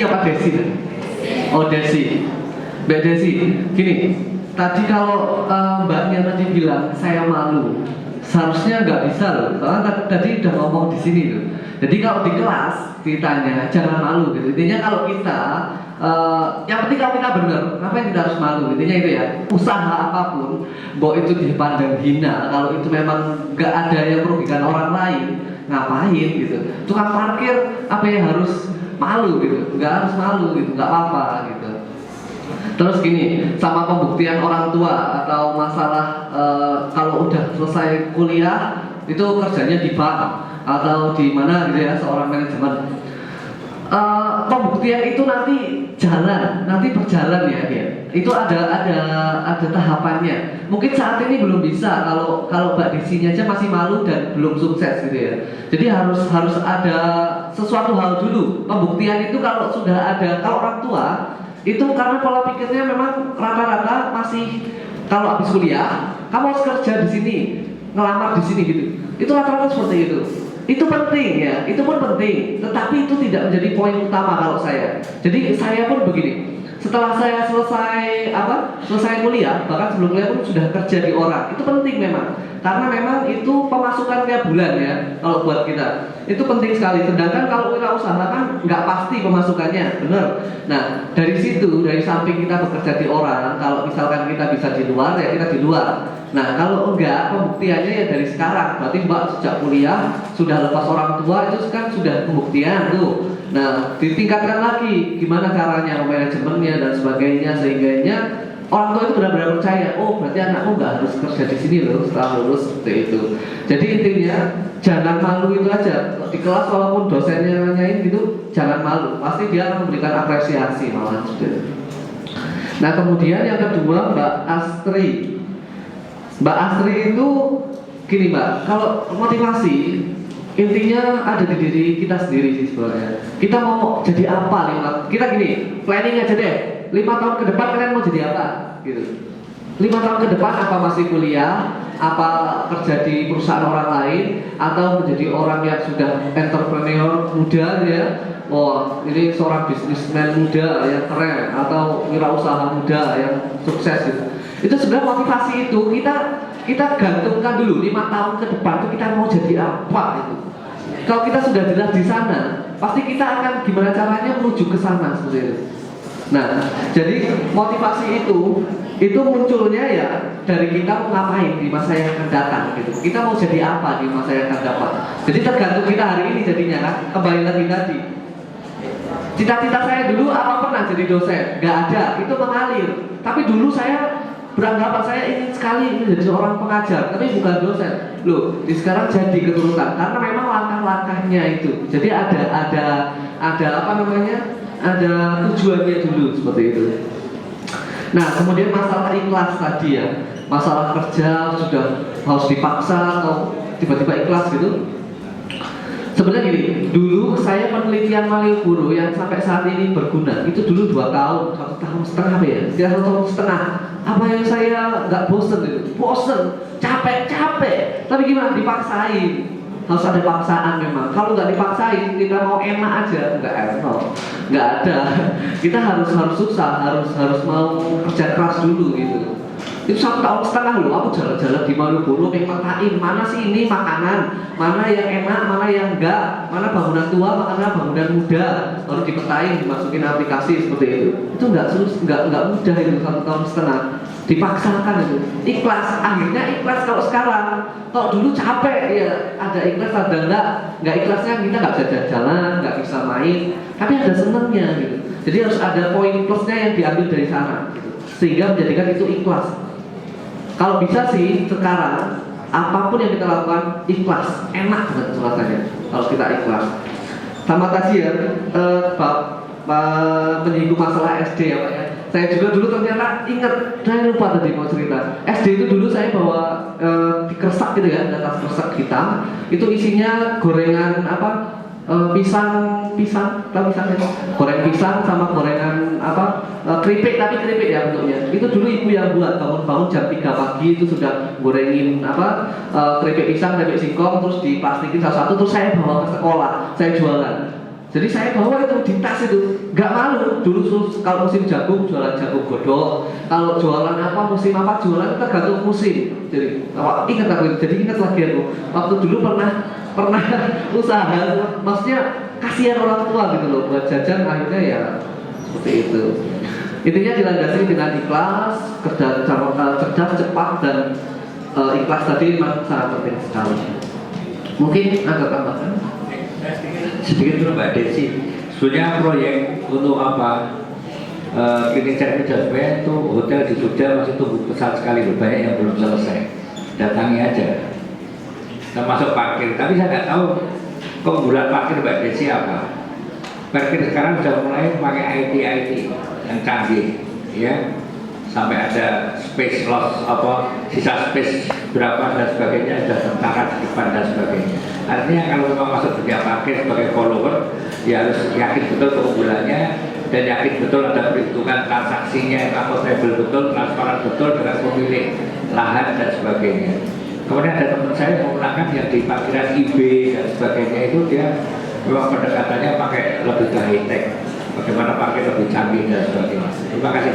Apa Desi? Oh Desi, Mbak Desi, gini. Tadi kalau Mbaknya tadi bilang saya malu, seharusnya nggak bisa loh. Soalnya tadi udah ngomong di sini loh. Jadi kalau di kelas ditanya jangan malu gitu. Intinya kalau kita yang penting kalau kita benar, ngapain kita harus malu? Intinya itu ya. Usaha apapun, bahwa itu dipandang hina, kalau itu memang nggak ada yang merugikan orang lain, ngapain gitu? Tukang parkir apa yang harus malu gitu? Nggak harus malu gitu, nggak apa-apa gitu. Terus gini, sama pembuktian orang tua atau masalah kalau udah selesai kuliah itu kerjanya di bank atau di mana gitu ya, seorang manajemen. Pembuktian itu nanti berjalan ya dia. Itu ada tahapannya. Mungkin saat ini belum bisa kalau Mbak Desinya aja masih malu dan belum sukses gitu ya. Jadi harus ada sesuatu hal dulu. Pembuktian itu kalau sudah ada, kalau orang tua itu karena pola pikirnya memang rata-rata masih kalau habis kuliah kamu harus kerja di sini, ngelamar di sini gitu. Itu rata-rata seperti itu. Itu penting ya, itu pun penting. Tetapi itu tidak menjadi poin utama kalau saya. Jadi saya pun begini. Setelah saya selesai kuliah, bahkan sebelum kuliah pun sudah kerja di orang. Itu penting memang, karena memang itu pemasukan tiap bulan ya. Kalau buat kita itu penting sekali. Sedangkan kalau wirausaha kan nggak pasti pemasukannya, benar. Nah dari situ, dari samping kita bekerja di orang, kalau misalkan kita bisa di luar ya kita di luar. Nah kalau enggak, pembuktiannya ya dari sekarang. Berarti Mbak sejak kuliah sudah lepas orang tua, itu kan sudah pembuktian tuh. Nah ditingkatkan lagi gimana caranya manajemennya dan sebagainya, sehingganya orang tua itu benar-benar percaya, oh berarti anakku nggak harus kerja di sini loh setelah lulus, seperti itu. Jadi intinya jangan malu itu aja. Di kelas walaupun dosennya nanyain gitu, jangan malu, pasti dia akan memberikan apresiasi malah gitu. Nah kemudian yang kedua Mbak Astri. Mbak Astri itu gini Mbak, kalau motivasi intinya ada di diri kita sendiri sih sebenarnya. Kita mau jadi apa kita gini, planning aja deh. 5 tahun ke depan kalian mau jadi apa? Gitu. 5 tahun ke depan apa masih kuliah, apa kerja di perusahaan orang lain, atau menjadi orang yang sudah entrepreneur muda ya. Oh, ini seorang bisnismen muda yang keren, atau wirausaha muda yang sukses gitu. Itu sebenarnya motivasi itu kita gantungkan dulu 5 tahun ke depan itu kita mau jadi apa itu. Kalau kita sudah jelas di sana, pasti kita akan gimana caranya menuju ke sana seperti itu. Nah, jadi motivasi itu munculnya ya dari kita mau ngapain di masa yang akan datang gitu. Kita mau jadi apa di masa yang akan datang. Jadi tergantung kita hari ini jadinya kan. Kembali lagi tadi. Cita-cita saya dulu apa pernah jadi dosen? Gak ada, itu mengalir. Tapi dulu saya beranggapan saya ingin sekali menjadi seorang pengajar, tapi bukan dosen. Loh, sekarang jadi keturutan karena memang langkah-langkahnya itu. Jadi ada apa namanya? Ada tujuannya dulu seperti itu. Nah, kemudian masalah ikhlas tadi ya. Masalah kerja sudah harus dipaksa atau tiba-tiba ikhlas gitu. Sebenarnya gini, dulu saya penelitian Malioboro yang sampai saat ini berguna itu dulu 2 tahun, 1 tahun setengah ya, 1 tahun setengah. Apa yang saya nggak bosen gitu, bosen, capek, tapi gimana dipaksain, harus ada paksaan memang. Kalau nggak dipaksain, kita mau enak aja, nggak enak, nggak ada. Kita harus susah, harus mau kerja keras dulu gitu. Itu 1 tahun setengah loh, aku jalan-jalan di Malioboro mengetahui mana sih ini makanan, mana yang enak, mana yang enggak, mana bangunan tua, mana bangunan muda, harus dipetain, dimasukin aplikasi seperti itu. Itu enggak mudah itu 1 tahun setengah, dipaksakan itu, ikhlas, akhirnya ikhlas kalau sekarang. Kalau dulu capek ya, ada ikhlas ada enggak ikhlasnya kita nggak bisa jalan, nggak bisa main, tapi ada senangnya gitu. Jadi harus ada poin plusnya yang diambil dari sana, gitu. Sehingga menjadikan itu ikhlas. Kalau bisa sih sekarang apapun yang kita lakukan ikhlas, enak banget rasanya kalau kita ikhlas. Sama tadi ya, menyinggung masalah SD ya Pak ya. Saya juga dulu ternyata ingat, saya lupa tadi mau cerita. SD itu dulu saya bawa dikresak gitu ya, ada tas kresek hitam. Itu isinya gorengan apa? Pisang, goreng pisang sama gorengan keripik, tapi keripik ya bentuknya. Itu dulu ibu yang buat, bangun-bangun jam 3 pagi itu sudah gorengin keripik pisang, keripik singkong, terus diplastikin satu-satu, terus saya bawa ke sekolah, saya jualan. Jadi saya bawa itu di tas itu, nggak malu. Dulu kalau musim jagung jualan jagung godok, kalau jualan apa musim apa jualan tergantung musim. Jadi ingat aku, jadi ingat lagi aku. Waktu dulu pernah usaha, maksudnya kasihan orang tua gitu loh buat jajan, akhirnya ya seperti itu. Intinya dilandasi dengan ikhlas, kerja cerdas, cepat dan ikhlas tadi memang sangat penting sekali. Mungkin agak tambahkan sedikit dulu Mbak Desi. Sebenarnya proyek untuk apa? Klinik service Jasmine itu hotel di Jogja masih tumbuh pesat sekali loh, banyak yang belum selesai. Datangi aja. Termasuk parkir, tapi saya nggak tahu keunggulan parkir Mbak Desi apa. Parkir sekarang sudah mulai pakai IT yang canggih, ya, sampai ada space loss apa sisa space berapa dan sebagainya, ada tentara di depan dan sebagainya. Artinya kalau memang masuk dunia parkir sebagai follower, ya harus yakin betul keunggulannya dan yakin betul ada perhitungan transaksinya, akuntabel betul, transparan betul dengan pemilik lahan dan sebagainya. Kemudian ada teman saya menggunakan yang di parkiran IB dan sebagainya, itu dia memang pendekatannya pakai lebih ke high tech, bagaimana parkir lebih canggih dan sebagainya. Terima kasih.